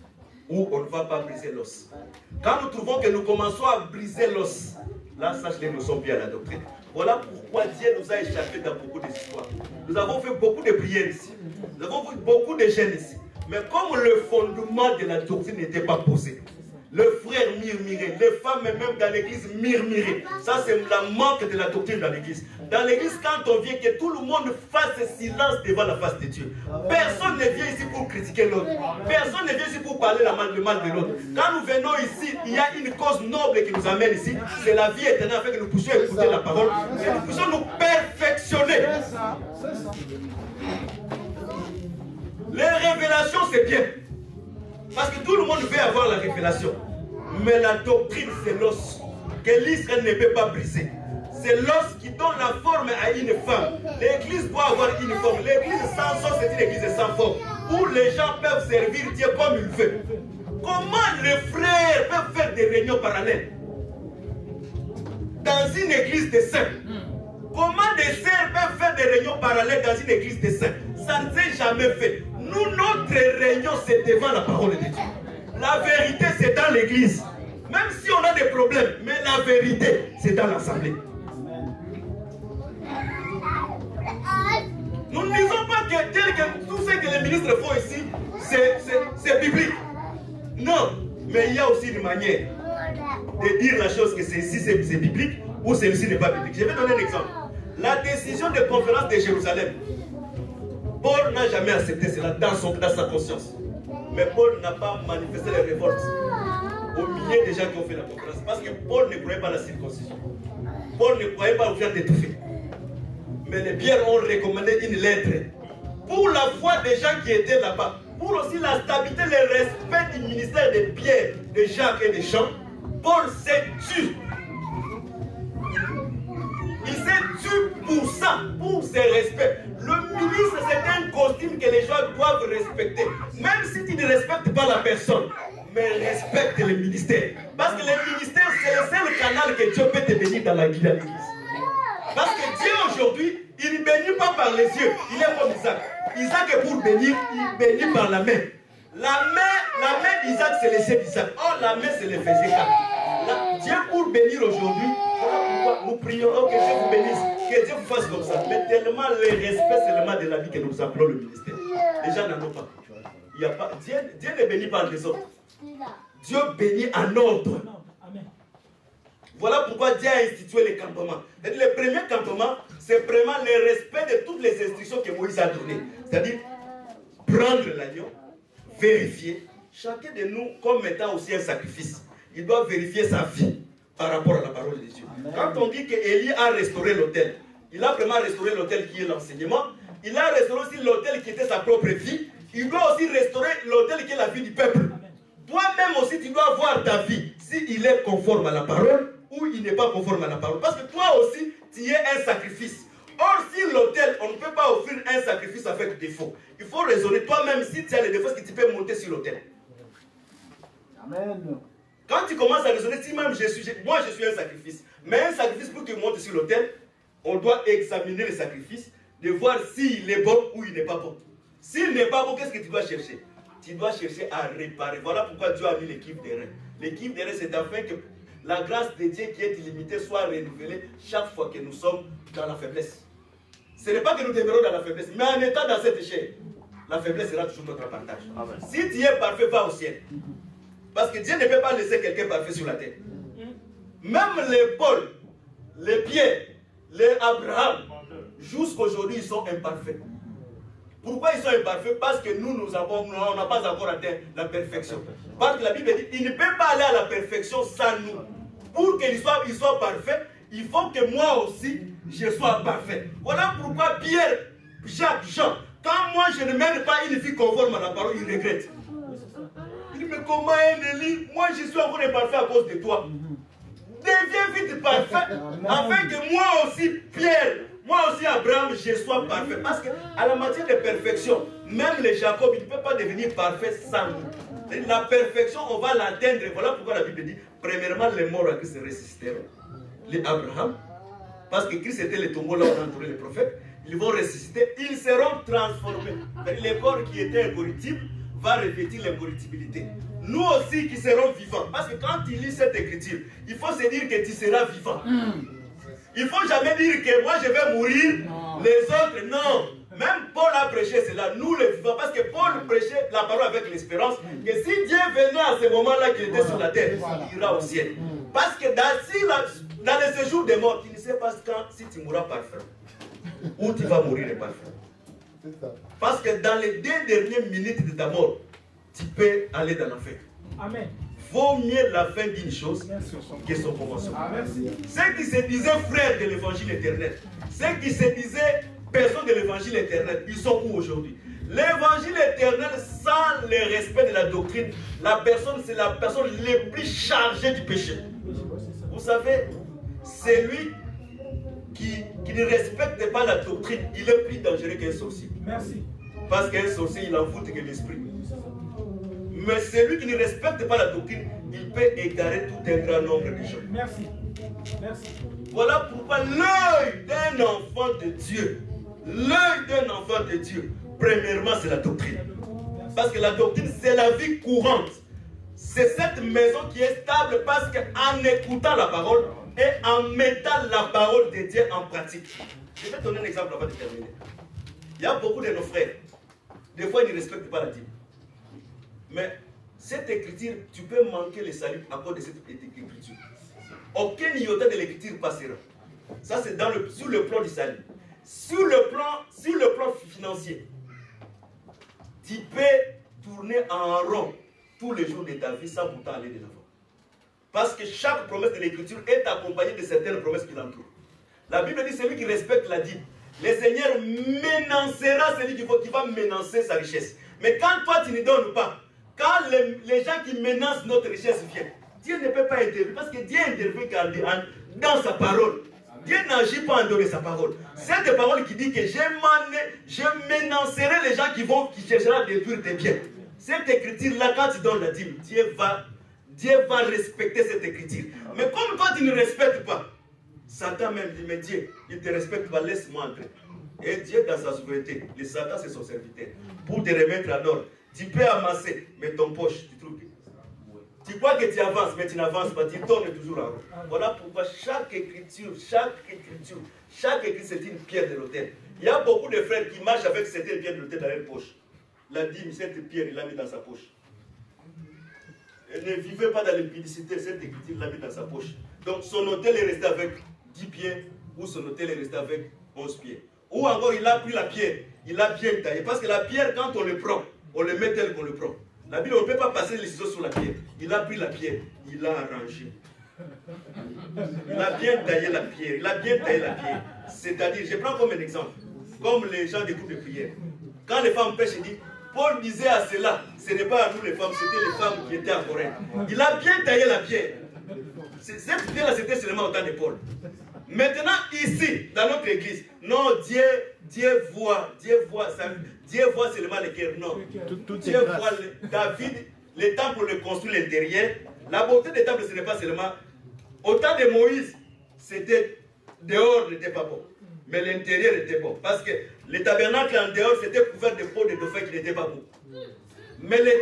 ou on ne va pas briser l'os. Quand nous trouvons que nous commençons à briser l'os, là, sachez-le, nous sommes bien à la doctrine. Voilà pourquoi Dieu nous a échappé dans beaucoup d'histoires. Nous avons fait beaucoup de prières ici. Nous avons fait beaucoup de jeûnes ici. Mais comme le fondement de la doctrine n'était pas posé, le frère murmurait, les femmes même dans l'église murmuraient. Ça, c'est le manque de la doctrine dans l'église. Dans l'église, quand on vient, que tout le monde fasse silence devant la face de Dieu. Personne ne vient ici pour critiquer l'autre. Personne ne vient ici pour parler le mal de l'autre. Quand nous venons ici, il y a une cause noble qui nous amène ici. C'est la vie éternelle, afin que nous puissions écouter la parole. Et nous puissions nous perfectionner. Les révélations, c'est bien. Parce que tout le monde veut avoir la révélation. Mais la doctrine, c'est l'os que l'Israël ne peut pas briser. C'est l'os qui donne la forme à une femme. L'église doit avoir une forme. L'église sans os, c'est une église sans forme. Où les gens peuvent servir Dieu comme ils veulent. Comment les frères peuvent faire des réunions parallèles dans une église de saints? Comment des sœurs peuvent faire des réunions parallèles dans une église de saints? Ça ne s'est jamais fait. Nous, notre réunion, c'est devant la parole de Dieu. La vérité, c'est dans l'église. Même si on a des problèmes, mais la vérité, c'est dans l'assemblée. Nous ne disons pas que tout ce que les ministres font ici, c'est biblique. Non, mais il y a aussi une manière de dire la chose que ceci c'est biblique ou celle-ci n'est pas biblique. Je vais donner un exemple. La décision de conférence de Jérusalem, Paul n'a jamais accepté cela dans sa conscience. Mais Paul n'a pas manifesté les révoltes au milieu des gens qui ont fait la conférence. Parce que Paul ne croyait pas à la circoncision. Paul ne croyait pas au fait d'étouffer. Mais les pierres ont recommandé une lettre pour la foi des gens qui étaient là-bas. pour aussi la stabilité, le respect du ministère de Pierre, de Jacques et de Jean, Paul s'est tué. Il s'est tué pour ça, pour ses respects. Le ministre, c'est un costume que les gens doivent respecter. Même si tu ne respectes pas la personne, mais respecte le ministère. Parce que le ministère, c'est le seul canal que Dieu peut te bénir dans la vie de l'église. Parce que Dieu aujourd'hui, il ne bénit pas par les yeux. Il est comme Isaac. Isaac est pour bénir, il bénit par la main. La main d'Isaac, c'est les yeux d'Isaac. Or, la main, c'est les Éphésiens. Dieu pour bénir aujourd'hui, voilà pourquoi nous prions, oh, que Dieu vous bénisse, que Dieu vous fasse comme ça. Mais tellement le respect seulement de la vie que nous appelons le ministère. Les gens n'en ont pas. Il y a pas Dieu ne bénit pas les autres. Dieu bénit en ordre. Amen. Voilà pourquoi Dieu a institué les campements. Le premier campement, c'est vraiment le respect de toutes les instructions que Moïse a données. C'est-à-dire, prendre l'agneau, vérifier. Chacun de nous, comme mettant aussi un sacrifice, il doit vérifier sa vie par rapport à la parole de Dieu. Amen. Quand on dit qu'Élie a restauré l'autel, il a vraiment restauré l'autel qui est l'enseignement. Il a restauré aussi l'autel qui était sa propre vie. Il doit aussi restaurer l'autel qui est la vie du peuple. Toi-même aussi, tu dois voir ta vie, s'il est conforme à la parole ou il n'est pas conforme à la parole. Parce que toi aussi, tu es un sacrifice. Or, si l'autel, on ne peut pas offrir un sacrifice avec défaut. Il faut raisonner toi-même si tu as les défauts, est-ce que tu peux monter sur l'autel. Amen. Quand tu commences à raisonner, si même moi je suis un sacrifice, mais un sacrifice pour que tu montes sur l'autel, on doit examiner le sacrifice, de voir s'il est bon ou il n'est pas bon. S'il n'est pas bon, qu'est-ce que tu dois chercher? Tu dois chercher à réparer. Voilà pourquoi Dieu a mis l'équipe des reins. L'équipe des reins, c'est afin que la grâce de Dieu qui est illimitée soit renouvelée chaque fois que nous sommes dans la faiblesse. Ce n'est pas que nous demeurons dans la faiblesse, mais en étant dans cette échelle, la faiblesse sera toujours notre partage. Amen. Si tu es parfait, va au ciel. Parce que Dieu ne peut pas laisser quelqu'un parfait sur la terre. Même les Paul, les Pierre, les Abraham, jusqu'aujourd'hui, ils sont imparfaits. Pourquoi ils sont imparfaits? Parce que nous on n'a pas encore atteint la perfection. Parce que la Bible dit, il ne peut pas aller à la perfection sans nous. Pour qu'il soit parfait, il faut que moi aussi, je sois parfait. Voilà pourquoi Pierre, Jacques, Jean, quand moi je ne mène pas une vie conforme à la parole, il regrette. Il dit, mais comment Élie, moi je suis encore imparfait à cause de toi. Deviens vite parfait, afin que moi aussi, Pierre, moi aussi Abraham, je sois parfait. Parce qu'à la matière de perfection, même les Jacob, il ne peut pas devenir parfait sans nous. La perfection, on va l'atteindre. Voilà pourquoi la Bible dit, premièrement, les morts à Christ ressusciteront. Les Abraham, parce que Christ était le tombeau là où on a entouré les prophètes, ils vont ressusciter, ils seront transformés. Les corps qui étaient incorruptibles va revêtir l'incorruptibilité. Nous aussi qui serons vivants. Parce que quand tu lis cette écriture, il faut se dire que tu seras vivant. Il ne faut jamais dire que moi je vais mourir, les autres non. Même Paul a prêché cela, nous les vivants. Parce que Paul prêchait la parole avec l'espérance que si Dieu venait à ce moment-là qu'il était sur la terre, il ira au ciel. Parce que dans le séjour des morts, tu ne sais pas quand, si tu mourras parfait ou tu vas mourir parfait. Parce que dans les 2 dernières minutes de ta mort, tu peux aller dans l'enfer. Amen. Vaut mieux la fin d'une chose que son commencement. Ceux qui se disaient frères de l'évangile éternel, ceux qui se disaient personnes de l'évangile éternel, ils sont où aujourd'hui? L'évangile éternel, sans le respect de la doctrine, la personne, c'est la personne la plus chargée du péché. Vous savez, c'est lui qui ne respecte pas la doctrine, il est plus dangereux qu'un sorcier. Merci. Parce qu'un sorcier, il en fout que l'esprit. Mais celui qui ne respecte pas la doctrine, il peut égarer tout un grand nombre de gens. Merci. Merci. Voilà pourquoi l'œil d'un enfant de Dieu, premièrement, c'est la doctrine. Parce que la doctrine, c'est la vie courante. C'est cette maison qui est stable parce qu'en écoutant la parole et en mettant la parole de Dieu en pratique. Je vais donner un exemple avant de terminer. Il y a beaucoup de nos frères. Des fois, ils ne respectent pas la dîme. Mais cette écriture, tu peux manquer le salut à cause de cette écriture. Aucun iota de l'écriture passera. Ça, c'est sur le plan du salut. Sur le plan financier, tu peux tourner en rond tous les jours de ta vie sans pourtant aller de l'avant. Parce que chaque promesse de l'écriture est accompagnée de certaines promesses qui l'entourent. La Bible dit celui qui respecte la dîme le Seigneur menancera celui qui va menacer sa richesse. Mais quand toi tu ne donnes pas, quand les gens qui menacent notre richesse viennent, Dieu ne peut pas intervenir parce que Dieu intervient dans sa parole. Dieu n'agit pas en dehors de sa parole. Cette parole qui dit que je menancerai les gens qui chercheront à détruire tes biens. Cette écriture-là, quand tu donnes la dîme, Dieu va respecter cette écriture. Mais comme toi tu ne respectes pas, Satan même dit, mais Dieu, il ne te respecte pas, laisse-moi entrer. Et Dieu, dans sa souveraineté, les Satan, c'est son serviteur. Pour te remettre en ordre, tu peux amasser, mais ton poche, tu trouves. Tu crois que tu avances, mais tu n'avances pas, tu tournes toujours en rond. Voilà pourquoi chaque écriture, c'est une pierre de l'autel. Il y a beaucoup de frères qui marchent avec cette pierre de l'autel dans leur poche. La dîme, cette pierre, il l'a mis dans sa poche. Et ne vivez pas dans l'impudicité, cette écriture, il l'a mis dans sa poche. Donc son autel est resté avec 10 pieds, ou son autel est resté avec 11 pieds. Ou encore, il a pris la pierre, il a bien taillé. Parce que la pierre, quand on le prend, on le met tel qu'on le prend. La Bible, on ne peut pas passer les ciseaux sur la pierre. Il a pris la pierre, il l'a arrangée. Il a bien taillé la pierre. C'est-à-dire, je prends comme un exemple, comme les gens des groupes de prière. Quand les femmes pêchent, il dit, Paul disait à cela, ce n'est pas à nous les femmes, c'était les femmes qui étaient en Corinthe. Il a bien taillé la pierre. Cette pierre-là, c'était seulement au temps de Paul. Maintenant, ici, dans notre église, non, Dieu voit seulement le cœur. Non, Dieu voit David, le temple le construit l'intérieur. La beauté des temples, ce n'est pas seulement. Au temps de Moïse, c'était dehors n'était pas bon, mais l'intérieur était bon. Parce que le tabernacle en dehors, c'était couvert de peaux de dauphin qui n'étaient pas beaux. Mais le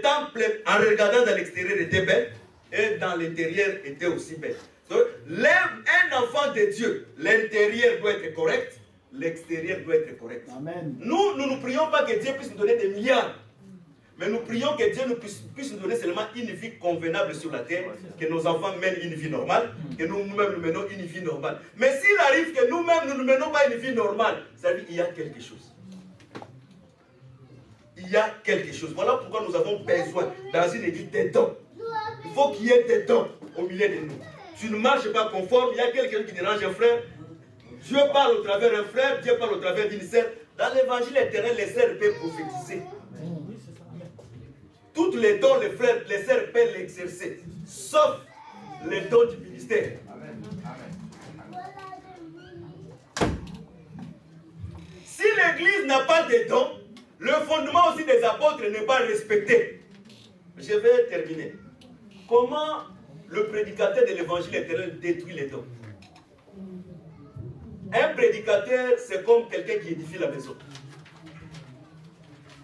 temple, en regardant dans l'extérieur, était bel, et dans l'intérieur, était aussi bel. Donc, un enfant de Dieu, l'intérieur doit être correct, l'extérieur doit être correct. Amen. Nous ne prions pas que Dieu puisse nous donner des milliards, mais nous prions que Dieu puisse nous donner seulement une vie convenable sur la terre, que nos enfants mènent une vie normale, que nous-mêmes nous menons une vie normale. Mais s'il arrive que nous-mêmes nous ne menons pas une vie normale, ça veut dire qu'il y a quelque chose. Il y a quelque chose. Voilà pourquoi nous avons besoin, dans une église, des dons. Il faut qu'il y ait des dons au milieu de nous. Tu ne marches pas conforme, il y a quelqu'un qui dérange un frère. Dieu parle au travers d'un frère, Dieu parle au travers d'une sœur. Dans l'évangile éternel, les sœurs peuvent prophétiser. Toutes les dons, les frères, les sœurs peuvent l'exercer, sauf les dons du ministère. Si l'église n'a pas de dons, le fondement aussi des apôtres n'est pas respecté. Je vais terminer. Comment le prédicateur de l'évangile éternel détruit les dons? Un prédicateur, c'est comme quelqu'un qui édifie la maison.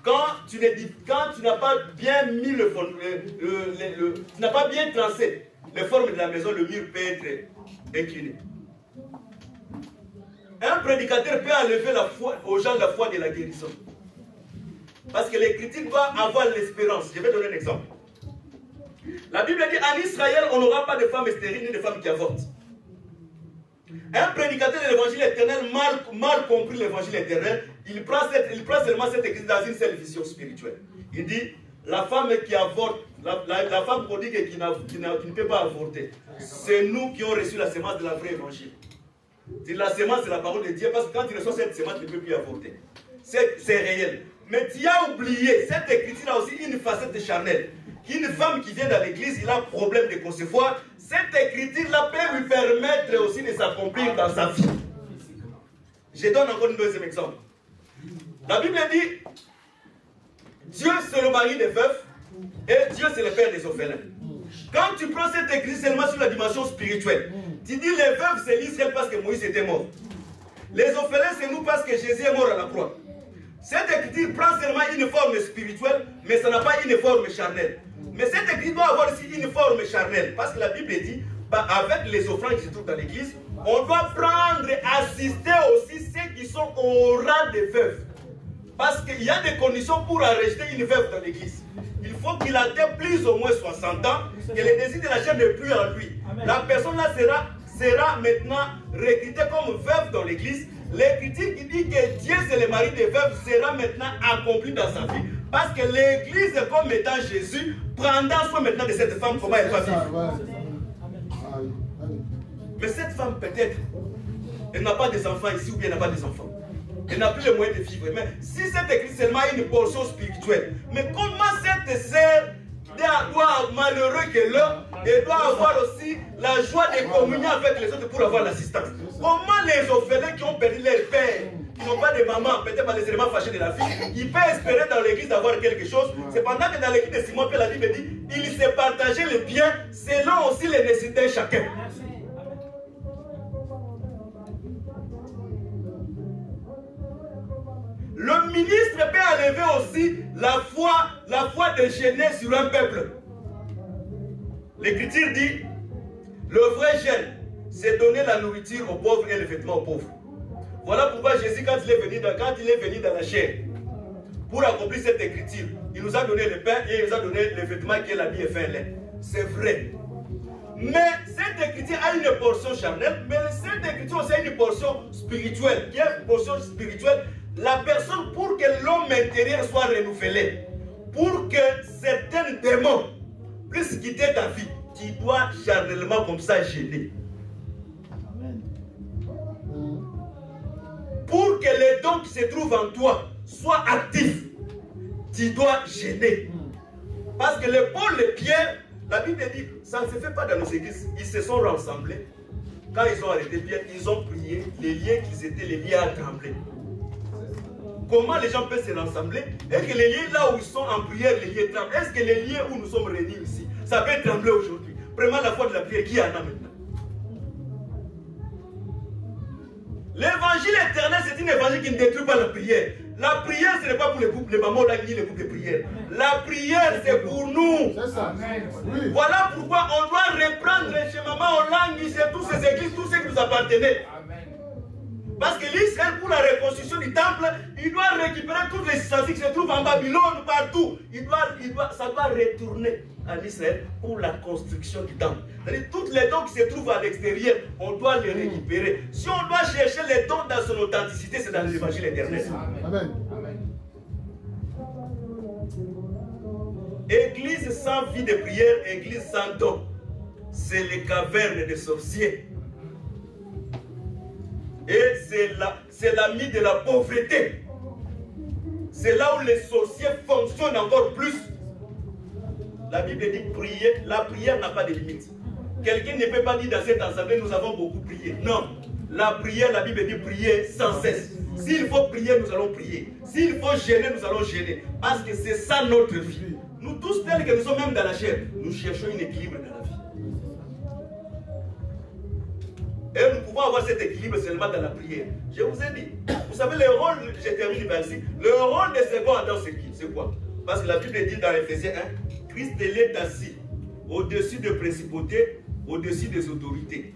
Quand tu n'as pas bien mis tu n'as pas bien tracé les formes de la maison, le mur peut être incliné. Un prédicateur peut enlever aux gens la foi de la guérison. Parce que l'écriture doit avoir l'espérance. Je vais donner un exemple. La Bible dit, en Israël, on n'aura pas de femmes stériles ni de femmes qui avortent. Un prédicateur de l'évangile éternel, mal compris l'évangile éternel, il prend seulement cette église dans une seule vision spirituelle. Il dit, la femme qui avorte, la femme prodigue qui ne peut pas avorter, c'est nous qui avons reçu la semence de la vraie évangile. La semence, c'est la parole de Dieu, parce que quand tu reçois cette semence, tu ne peux plus avorter. C'est réel. Mais tu as oublié, cette écriture a aussi une facette charnelle. Une femme qui vient dans l'église, il a un problème de concevoir. Cette écriture-là peut lui permettre aussi de s'accomplir dans sa vie. Je donne encore un deuxième exemple. La Bible dit, Dieu c'est le mari des veufs et Dieu c'est le père des orphelins. Quand tu prends cette écriture seulement sur la dimension spirituelle, tu dis les veuves c'est l'Israël parce que Moïse était mort. Les orphelins c'est nous parce que Jésus est mort à la croix. Cette écriture prend seulement une forme spirituelle, mais ça n'a pas une forme charnelle. Mais cette écriture doit avoir aussi une forme charnelle, parce que la Bible dit, avec les offrandes qui se trouvent dans l'église, on doit prendre et assister aussi ceux qui sont au rang des veuves. Parce qu'il y a des conditions pour enregistrer une veuve dans l'église. Il faut qu'il atteigne plus ou moins 60 ans, que le désir de la chair n'est plus en lui. La personne-là sera maintenant recrutée comme veuve dans l'église. L'écriture qui dit que Dieu c'est le mari des veuves sera maintenant accompli dans sa vie. Parce que l'église, comme étant Jésus, prendra soin maintenant de cette femme, comment elle va vivre. Mais cette femme peut-être, elle n'a pas des enfants ici ou bien elle n'a pas des enfants. Elle n'a plus les moyens de vivre. Mais si c'est écrit seulement une portion spirituelle, mais comment cette sœur doit, malheureux qu'elle est, elle doit avoir aussi la joie de communier avec les autres pour avoir l'assistance. Comment les orphelins qui ont perdu leur père, qui n'ont pas de maman, peut-être par les éléments fâchés de la fille, ils peuvent espérer dans l'église d'avoir quelque chose. C'est pendant que dans l'église de Simon, la Bible dit, il s'est partagé les biens selon aussi les nécessités de chacun. Le ministre peut enlever aussi la foi de gêner sur un peuple. L'Écriture dit, le vrai gêne, c'est donner la nourriture aux pauvres et le vêtement aux pauvres. Voilà pourquoi Jésus, quand il est venu dans la chair, pour accomplir cette écriture, il nous a donné le pain et il nous a donné le vêtement qui est l'habit et fin lait. C'est vrai. Mais cette écriture a une portion charnelle, mais cette écriture aussi a une portion spirituelle. Qui est une portion spirituelle? La personne, pour que l'homme intérieur soit renouvelé, pour que certains démons puissent quitter ta vie, tu dois charnellement comme ça gêner. Amen. Pour que les dons qui se trouvent en toi soient actifs, tu dois gêner. Parce que les Paul et Pierre, la Bible dit, ça ne se fait pas dans nos églises. Ils se sont rassemblés. Quand ils ont arrêté Pierre, ils ont prié. Les liens qu'ils étaient, les liens à trembler. Comment les gens peuvent se rassembler et que les liens là où ils sont en prière, les liens tremblent? Est-ce que les liens où nous sommes réunis ici, ça peut trembler aujourd'hui? Vraiment la foi de la prière, qui en a maintenant? L'évangile éternel, c'est une évangile qui ne détruit pas la prière. La prière, ce n'est pas pour les couples, les mamans ni les couples de prière. La prière, c'est pour nous. C'est ça. Oui. Voilà pourquoi on doit reprendre chez maman Hollande, chez toutes ces églises, tous ceux qui nous appartenaient. Parce que l'Israël, pour la reconstruction du temple, il doit récupérer toutes les substances qui se trouvent en Babylone, partout. Ça doit retourner en Israël pour la construction du temple. C'est-à-dire, toutes les dons qui se trouvent à l'extérieur, on doit les récupérer. Si on doit chercher les dons dans son authenticité, c'est dans l'évangile éternel. Amen. Église sans vie de prière, église sans don, c'est les cavernes des sorciers. Et c'est l'ami de la pauvreté. C'est là où les sorciers fonctionnent encore plus. La Bible dit prier. La prière n'a pas de limite. Quelqu'un ne peut pas dire dans cette assemblée, nous avons beaucoup prié. Non. La prière, la Bible dit prier sans cesse. S'il faut prier, nous allons prier. S'il faut gêner, nous allons gêner. Parce que c'est ça notre vie. Nous tous, tels que nous sommes même dans la chair, nous cherchons un équilibre dans la vie. Et nous pouvons avoir cet équilibre seulement dans la prière. Je vous ai dit, vous savez, le rôle, je termine par ici, le rôle des second Adam, c'est quoi? Parce que la Bible dit dans Ephésiens 1, Christ est assis au-dessus des principautés, au-dessus des autorités.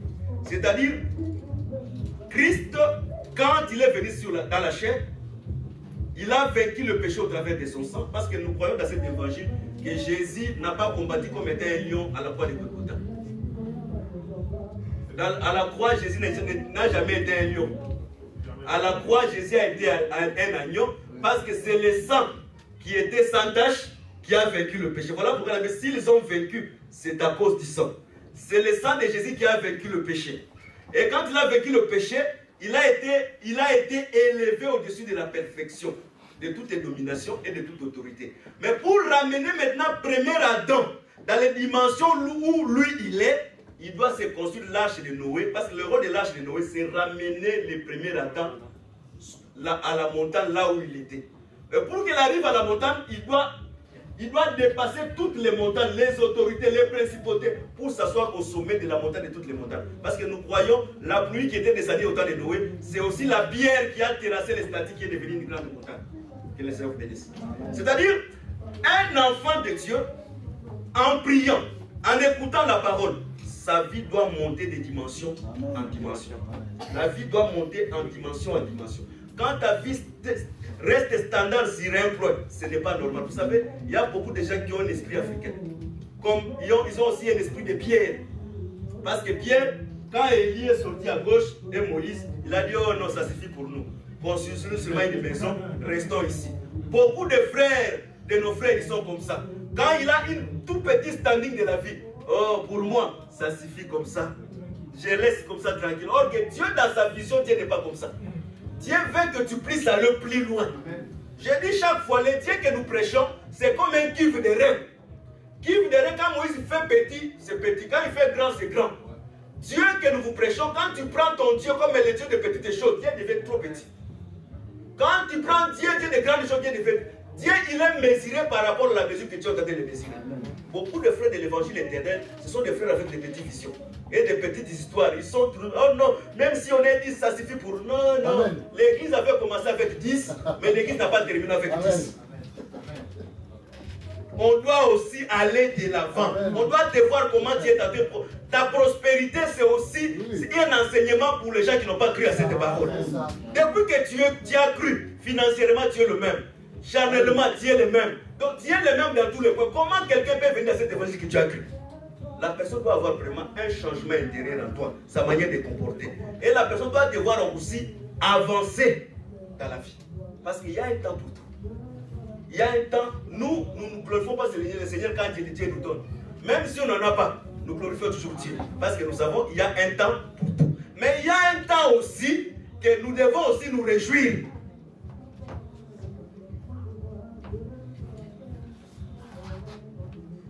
C'est-à-dire, Christ, quand il est venu dans la chair, il a vaincu le péché au travers de son sang. Parce que nous croyons dans cet évangile que Jésus n'a pas combattu comme étant un lion à la croix de Golgotha. À la croix, Jésus n'a jamais été un lion. À la croix, Jésus a été un agneau parce que c'est le sang qui était sans tache qui a vaincu le péché. Voilà pourquoi s'ils ont vaincu, c'est à cause du sang. C'est le sang de Jésus qui a vaincu le péché. Et quand il a vaincu le péché, il a été élevé au-dessus de la perfection, de toute domination et de toute autorité. Mais pour ramener maintenant premier Adam dans les dimensions où lui il est, il doit se construire l'arche de Noé, parce que le rôle de l'arche de Noé, c'est ramener les premiers Adam à la montagne, là où il était. Et pour qu'il arrive à la montagne, il doit dépasser toutes les montagnes, les autorités, les principautés, pour s'asseoir au sommet de la montagne de toutes les montagnes. Parce que nous croyons, la pluie qui était descendue au temps de Noé, c'est aussi la pierre qui a terrassé les statues qui est devenue une grande montagne. Que les Seigneur vous bénisse. C'est-à-dire, un enfant de Dieu, en priant, en écoutant la parole, sa vie doit monter de dimension en dimension. La vie doit monter en dimension en dimension. Quand ta vie reste standard sur un point, ce n'est pas normal. Vous savez, il y a beaucoup de gens qui ont un esprit africain. Comme ils ont aussi un esprit de Pierre. Parce que Pierre, quand Élie est sorti à gauche et Moïse, il a dit, oh non, ça suffit pour nous. Construisons seulement une maison, restons ici. Beaucoup de frères, de nos frères, ils sont comme ça. Quand il a une tout petit standing de la vie, oh, pour moi, ça suffit comme ça. je laisse comme ça tranquille. Or que Dieu, dans sa vision, Dieu n'est pas comme ça. Dieu veut que tu puisses aller plus loin. Je dis chaque fois, les dieux que nous prêchons, c'est comme un cuve de rein. Cuve de rein, quand Moïse fait petit, c'est petit. Quand il fait grand, c'est grand. Dieu que nous vous prêchons, quand tu prends ton Dieu comme le Dieu de petites choses, Dieu devient trop petit. Quand tu prends Dieu de grandes choses, Dieu devient... Dieu, il est mesuré par rapport à la mesure que tu es en train de le mesurer. Beaucoup de frères de l'évangile éternel, ce sont des frères avec des petites visions et des petites histoires. Ils sont... Oh non, même si on est 10, ça suffit pour... Non, non. L'église avait commencé avec 10, mais l'église n'a pas terminé avec 10. On doit aussi aller de l'avant. On doit te voir comment Dieu t'a fait. Ta prospérité, c'est aussi un enseignement pour les gens qui n'ont pas cru à cette parole. Depuis que tu as cru, financièrement, Dieu est le même. Charnellement, Dieu est le même. Donc, Dieu est le même dans tous les points. Comment quelqu'un peut venir à cet évangile que tu as cru? La personne doit avoir vraiment un changement intérieur en toi, sa manière de comporter. Et la personne doit devoir aussi avancer dans la vie. Parce qu'il y a un temps pour tout. Il y a un temps, nous ne glorifions pas le Seigneur quand Dieu nous donne. Même si on n'en a pas, nous glorifions toujours Dieu. Parce que nous savons qu'il y a un temps pour tout. Mais il y a un temps aussi que nous devons aussi nous réjouir.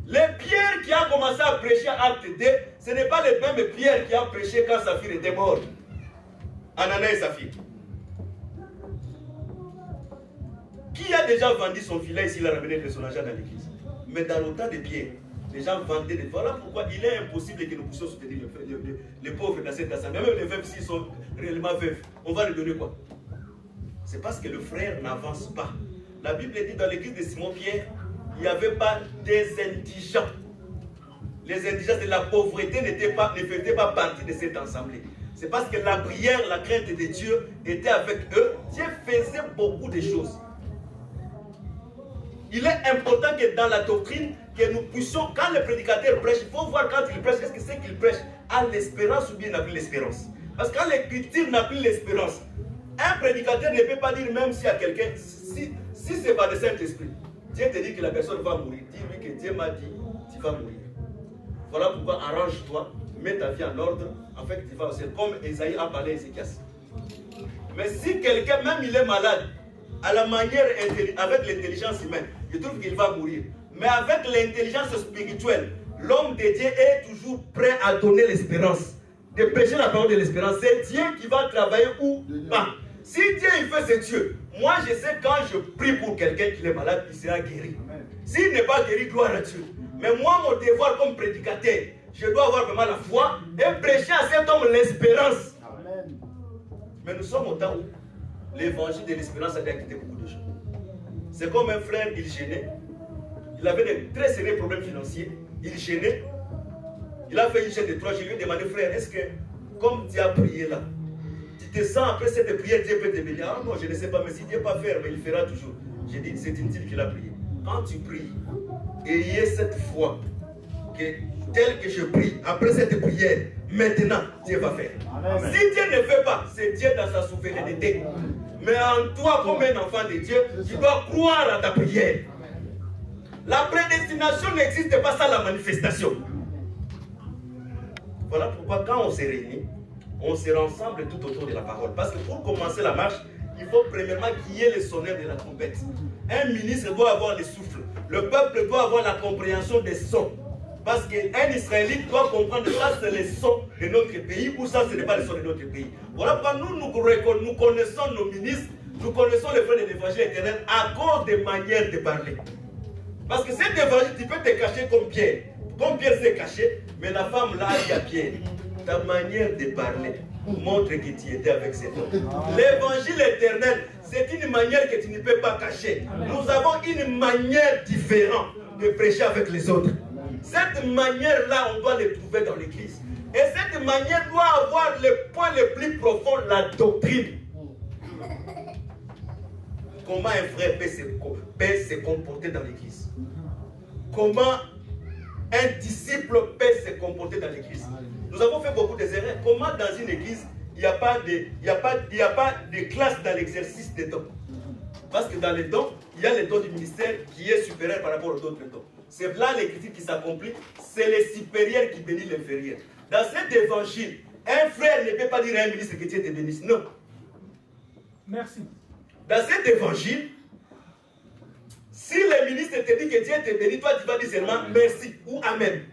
Les Pierre qui a commencé à prêcher à Acte 2, ce n'est pas les mêmes Pierre qui a prêché quand Saphir était mort. Ananias et Saphir. Qui a déjà vendu son filet ici, il a ramené son argent dans l'église? Mais dans le temps de Pierre, les gens vendaient des... Voilà pourquoi il est impossible que nous puissions soutenir les pauvres dans cette assemblée. Même les veuves, s'ils sont réellement veuves, on va leur donner quoi? C'est parce que le frère n'avance pas. La Bible dit dans l'église de Simon-Pierre, il n'y avait pas des indigents. Les indigents de la pauvreté ne faisaient pas partie de cette assemblée. C'est parce que la prière, la crainte de Dieu était avec eux. Dieu faisait beaucoup de choses. Il est important que dans la doctrine, que nous puissions, quand le prédicateur prêche, il faut voir quand il prêche, est-ce que c'est qu'il prêche à l'espérance ou bien n'a plus l'espérance? Parce que quand l'écriture n'a plus l'espérance, un prédicateur ne peut pas dire, même si à quelqu'un, si c'est par le Saint-Esprit, Dieu te dit que la personne va mourir. Dis-lui que Dieu m'a dit, tu vas mourir. Voilà pourquoi arrange-toi, mets ta vie en ordre, en fait tu vas aussi, comme Esaïe a parlé à Ézéchias. Mais si quelqu'un, même il est malade, à la manière, avec l'intelligence humaine, je trouve qu'il va mourir. Mais avec l'intelligence spirituelle, l'homme de Dieu est toujours prêt à donner l'espérance. De prêcher la parole de l'espérance. C'est Dieu qui va travailler ou pas. Si Dieu il fait, c'est Dieu. Moi je sais quand je prie pour quelqu'un qui est malade, il sera guéri. S'il n'est pas guéri, gloire à Dieu. Mais moi, mon devoir comme prédicateur, je dois avoir vraiment la foi et prêcher à cet homme l'espérance. Mais nous sommes au temps où l'évangile de l'espérance a quitté beaucoup de gens. C'est comme un frère, il gênait. Il avait de très sérieux problèmes financiers. Il gênait. Il a fait une chaîne de 3. Je lui ai demandé, frère, est-ce que, comme tu as prié là, tu te sens après cette prière, Dieu peut te bénir? Ah non, je ne sais pas, mais si Dieu pas faire, mais il fera toujours. J'ai dit, c'est inutile qu'il a prié. Quand tu pries, ayez cette foi que tel que je prie, après cette prière, maintenant, Dieu va faire. Amen. Si Dieu ne fait pas, c'est Dieu dans sa souveraineté. Mais en toi, comme un enfant de Dieu, tu dois croire à ta prière. La prédestination n'existe pas sans la manifestation. Voilà pourquoi quand on se réunit, on se rassemble tout autour de la parole. Parce que pour commencer la marche, il faut premièrement qu'il y ait le sonneur de la trompette. Un ministre doit avoir le souffle. Le peuple doit avoir la compréhension des sons. Parce qu'un Israélite doit comprendre que ça c'est les sons de notre pays ou ça ce n'est pas les sons de notre pays. Voilà pourquoi nous connaissons nos ministres, nous connaissons les frères de l'évangile éternel à cause des manières de parler. Parce que cet évangile, tu peux te cacher comme Pierre. Comme Pierre s'est caché, mais la femme là, il y a Pierre. Ta manière de parler montre que tu étais avec cet homme. L'évangile éternel, c'est une manière que tu ne peux pas cacher. Nous avons une manière différente de prêcher avec les autres. Cette manière-là, on doit le trouver dans l'église. Et cette manière doit avoir le point le plus profond, la doctrine. Comment un frère peut se comporter dans l'église? Comment un disciple peut se comporter dans l'église? Nous avons fait beaucoup d'erreurs. Comment dans une église, il n'y a pas de classe dans l'exercice des dons? Parce que dans les dons, il y a le don du ministère qui est supérieur par rapport aux autres dons. C'est là l'écriture qui s'accomplit. C'est le supérieur qui bénit l'inférieur. Dans cet évangile, Un frère ne peut pas dire à un ministre que Dieu te bénisse. Non. Merci. Dans cet évangile, si le ministre te dit que Dieu te bénit, toi tu vas dire seulement merci ou amen.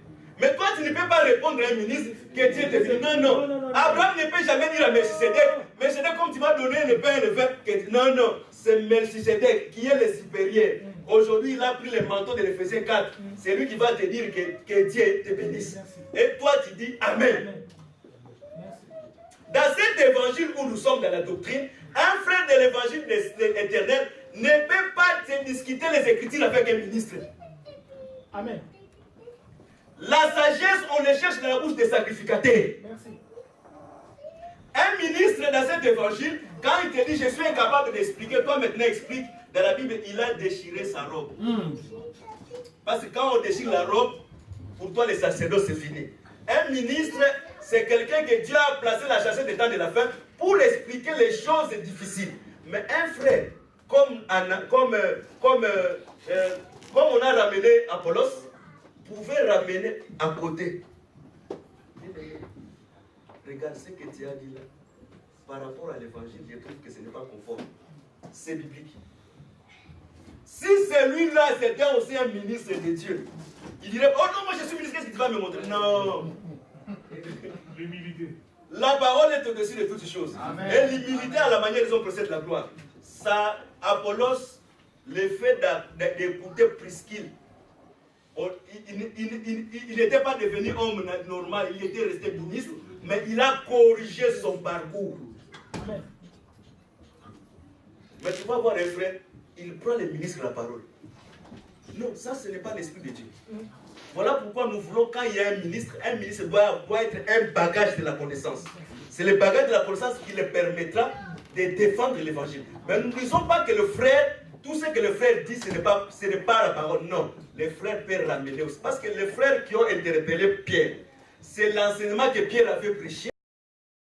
Mais toi tu ne peux pas répondre à un ministre que Dieu te bénit. Non, non. Abraham ne peut jamais dire à Melchisedec, Melchisedec, comme tu m'as donné le pain et le vin, non, non, c'est Melchisedec qui est le supérieur. Aujourd'hui, il a pris le manteau de l'Éphésiens 4. C'est lui qui va te dire que Dieu te bénisse. Et toi tu dis amen. Dans cet évangile où nous sommes dans la doctrine, un frère de l'évangile éternel ne peut pas te discuter les Écritures avec un ministre. Amen. La sagesse, on les cherche dans la bouche des sacrificateurs. Merci. Un ministre dans cet évangile, quand il te dit je suis incapable d'expliquer, toi maintenant explique, dans la Bible, il a déchiré sa robe. Parce que quand on déchire la robe, pour toi les sacerdotes c'est fini. Un ministre, c'est quelqu'un que Dieu a placé la chachette des temps de la fin pour expliquer les choses difficiles. Mais un frère, comme on a ramené Apollos, pouvait ramener à côté. Regarde ce que tu as dit là. Par rapport à l'évangile, je trouve que ce n'est pas conforme. C'est biblique. Si celui-là c'était aussi un ministre de Dieu, il dirait, oh non, moi je suis ministre, qu'est-ce que tu vas me montrer? Non. L'humilité. La parole est au-dessus de toutes choses. Amen. Et l'humilité à la manière dont on procède la gloire. Ça, Apollos, le fait d'écouter Priscille, il n'était pas devenu homme normal, il était resté ministre, mais il a corrigé son parcours. Amen. Mais tu vas voir un frère, il prend le ministre la parole. Non, ça ce n'est pas l'esprit de Dieu. Voilà pourquoi nous voulons, quand il y a un ministre doit être un bagage de la connaissance. C'est le bagage de la connaissance qui le permettra de défendre l'évangile. Mais nous ne disons pas que le frère, tout ce que le frère dit, ce n'est pas la parole. Non, les frères peuvent ramener aussi. Parce que les frères qui ont interpellé Pierre, c'est l'enseignement que Pierre a fait prêcher.